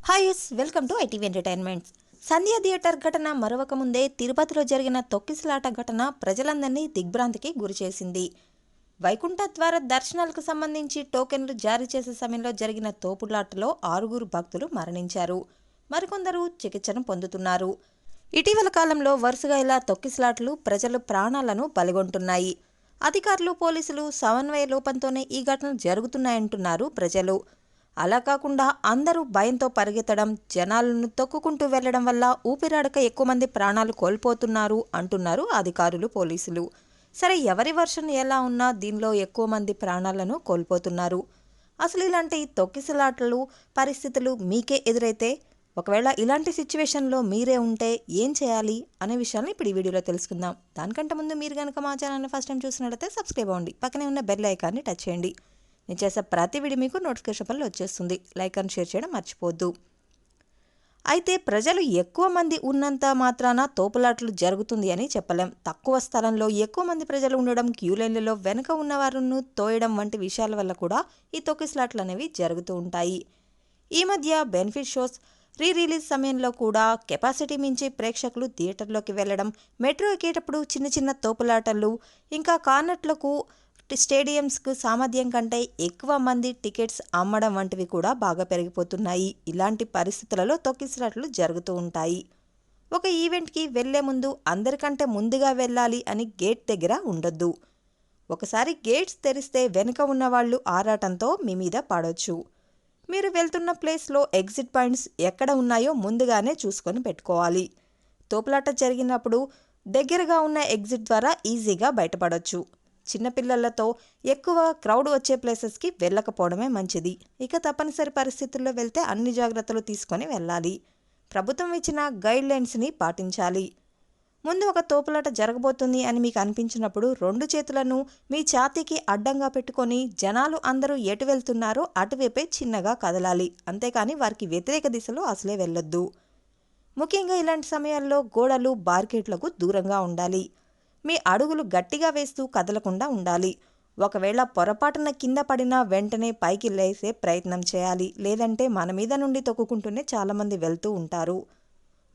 Hi welcome to ITV entertainments. Sandhya theatre ఘటన మరొక ముందే తిరుపతిలో జరిగిన తొక్కిసలాట ఘటన ప్రజలందరినీ దిగ్భ్రాంతికి గురిచేసింది. వైకుంఠ ద్వార దర్శనాలకు సంబంధించి టోకెన్లు జారీ చేసే సమయంలో జరిగిన తోపులాటలో 6 భక్తులు మరణించారు. మరికొందరు చికిత్సను పొందుతున్నారు. ఇటీవల కాలంలో వరుసగా ఇలా తొక్కిసలాటలు ప్రజల ప్రాణాలను బలిగొంటున్నాయి. అధికారులు, పోలీసులు సమన్వయ లోపంతోనే ఈ ఘటనలు జరుగుతున్నాయంటున్నారు ప్రజలు. అలా కాకుండా అందరూ భయంతో పరిగెత్తడం, జనాలను తొక్కుకుంటూ వెళ్లడం వల్ల ఊపిరాడక ఎక్కువ మంది ప్రాణాలు కోల్పోతున్నారు అంటున్నారు అధికారులు, పోలీసులు. సరే, ఎవరి వర్షన్ ఎలా ఉన్నా దీనిలో ఎక్కువ మంది ప్రాణాలను కోల్పోతున్నారు. అసలు ఇలాంటి తొక్కిసలాటలు పరిస్థితులు మీకే ఎదురైతే, ఒకవేళ ఇలాంటి సిచ్యువేషన్లో మీరే ఉంటే ఏం చేయాలి అనే విషయాన్ని ఇప్పుడు ఈ వీడియోలో తెలుసుకుందాం. దానికంటే ముందు మీరు కనుక మా ఛానల్ని ఫస్ట్ టైం చూసినట్లయితే సబ్స్క్రైబ్ అవ్వండి, పక్కనే ఉన్న బెల్ ఐకాన్ని టచ్ చేయండి. నేను చేసే ప్రతి వీడియో మీకు నోటిఫికేషన్ పనులు వచ్చేస్తుంది. లైక్ అండ్ షేర్ చేయడం మర్చిపోవద్దు. అయితే ప్రజలు ఎక్కువ మంది ఉన్నంత మాత్రాన తోపులాటలు జరుగుతుంది అని చెప్పలేం. తక్కువ స్థలంలో ఎక్కువ మంది ప్రజలు ఉండడం, క్యూ లైన్లలో వెనుక ఉన్నవారును తోయడం వంటి విషయాల వల్ల కూడా ఈ తొక్కిసలాటలు అనేవి జరుగుతూ ఉంటాయి. ఈ మధ్య బెనిఫిట్ షోస్ రిలీజ్ సమయంలో కూడా కెపాసిటీ మించి ప్రేక్షకులు థియేటర్లోకి వెళ్లడం, మెట్రో ఎక్కేటప్పుడు చిన్న చిన్న తోపులాటలు, ఇంకా కార్నట్లకు స్టేడియంస్కు సామర్థ్యం కంటే ఎక్కువ మంది టికెట్స్ అమ్మడం వంటివి కూడా బాగా పెరిగిపోతున్నాయి. ఇలాంటి పరిస్థితులలో తొక్కిసలాటలు జరుగుతూ ఉంటాయి. ఒక ఈవెంట్కి వెళ్లే ముందు అందరికంటే ముందుగా వెళ్ళాలి అని గేట్ దగ్గర ఉండొద్దు. ఒకసారి గేట్స్ తెరిస్తే వెనుక ఉన్నవాళ్లు ఆరాటంతో మీ మీద పడవచ్చు. మీరు వెళ్తున్న ప్లేస్లో ఎగ్జిట్ పాయింట్స్ ఎక్కడ ఉన్నాయో ముందుగానే చూసుకొని పెట్టుకోవాలి. తోపులాట జరిగినప్పుడు దగ్గరగా ఉన్న ఎగ్జిట్ ద్వారా ఈజీగా బయటపడవచ్చు. చిన్నపిల్లలతో ఎక్కువ క్రౌడ్ వచ్చే ప్లేసెస్కి వెళ్ళకపోవడమే మంచిది. ఇక తప్పనిసరి పరిస్థితుల్లో వెళ్తే అన్ని జాగ్రత్తలు తీసుకొని వెళ్ళాలి. ప్రభుత్వం ఇచ్చిన గైడ్ లైన్స్ని పాటించాలి. ముందు ఒక తోపులాట జరగబోతుంది అని మీకు అనిపించినప్పుడు 2 చేతులను మీ ఛాతీకి అడ్డంగా పెట్టుకొని జనాలు అందరూ ఎటు వెళ్తున్నారో అటువైపే చిన్నగా కదలాలి. అంతేకాని వారికి వ్యతిరేక దిశలో అసలే వెళ్ళొద్దు. ముఖ్యంగా ఇలాంటి సమయాల్లో గోడలు, బార్కెట్లకు దూరంగా ఉండాలి. మీ అడుగులు గట్టిగా వేస్తూ కదలకుండా ఉండాలి. ఒకవేళ పొరపాటున కింద పడినా వెంటనే పైకి లేసే ప్రయత్నం చేయాలి. లేదంటే మన మీద నుండి తొక్కుకుంటూనే చాలామంది వెళ్తూ ఉంటారు.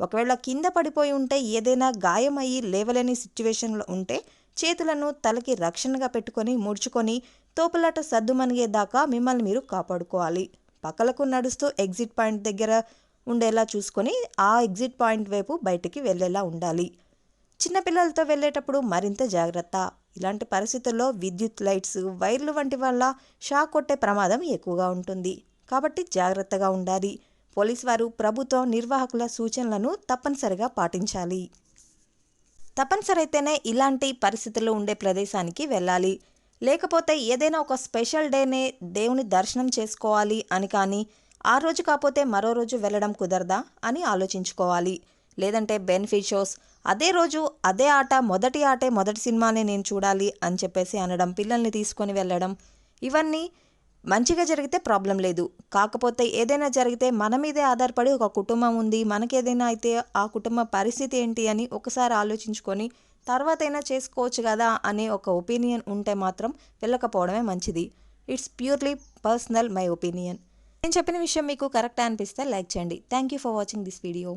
ఒకవేళ కింద పడిపోయి ఉంటే, ఏదైనా గాయమయ్యి లేవలేని సిచ్యువేషన్లో ఉంటే చేతులను తలకి రక్షణగా పెట్టుకొని ముడుచుకొని తోపులాట సద్దుమణిగేదాకా మిమ్మల్ని మీరు కాపాడుకోవాలి. పక్కలకు నడుస్తూ ఎగ్జిట్ పాయింట్ దగ్గర ఉండేలా చూసుకొని ఆ ఎగ్జిట్ పాయింట్ వైపు బయటికి వెళ్ళేలా ఉండాలి. చిన్నపిల్లలతో వెళ్ళేటప్పుడు మరింత జాగ్రత్త. ఇలాంటి పరిస్థితుల్లో విద్యుత్ లైట్స్, వైర్లు వంటి వల్ల షాక్ కొట్టే ప్రమాదం ఎక్కువగా ఉంటుంది. కాబట్టి జాగ్రత్తగా ఉండాలి. పోలీసు వారు, ప్రభుత్వం, నిర్వాహకుల సూచనలను తప్పనిసరిగా పాటించాలి. తప్పనిసరి అయితేనే ఇలాంటి పరిస్థితుల్లో ఉండే ప్రదేశానికి వెళ్ళాలి. లేకపోతే ఏదైనా ఒక స్పెషల్ డేనే దేవుని దర్శనం చేసుకోవాలి అని కానీ, ఆ రోజు కాకపోతే మరో రోజు వెళ్ళడం కుదరదా అని ఆలోచించుకోవాలి. లేదంటే బెనిఫిట్ షోస్ అదే రోజు అదే ఆట, మొదటి ఆటే, మొదటి సినిమానే నేను చూడాలి అని చెప్పేసి అనడం, పిల్లల్ని తీసుకొని వెళ్ళడం, ఇవన్నీ మంచిగా జరిగితే ప్రాబ్లం లేదు. కాకపోతే ఏదైనా జరిగితే మన మీదే ఆధారపడి ఒక కుటుంబం ఉంది, మనకేదైనా అయితే ఆ కుటుంబ పరిస్థితి ఏంటి అని ఒకసారి ఆలోచించుకొని తర్వాతైనా చేసుకోవచ్చు కదా అనే ఒక ఒపీనియన్ ఉంటే మాత్రం వెళ్ళకపోవడమే మంచిది. It's purely personal my opinion. నేను చెప్పిన విషయం మీకు కరెక్ట్ అనిపిస్తే లైక్ చేయండి. Thank you for watching this video.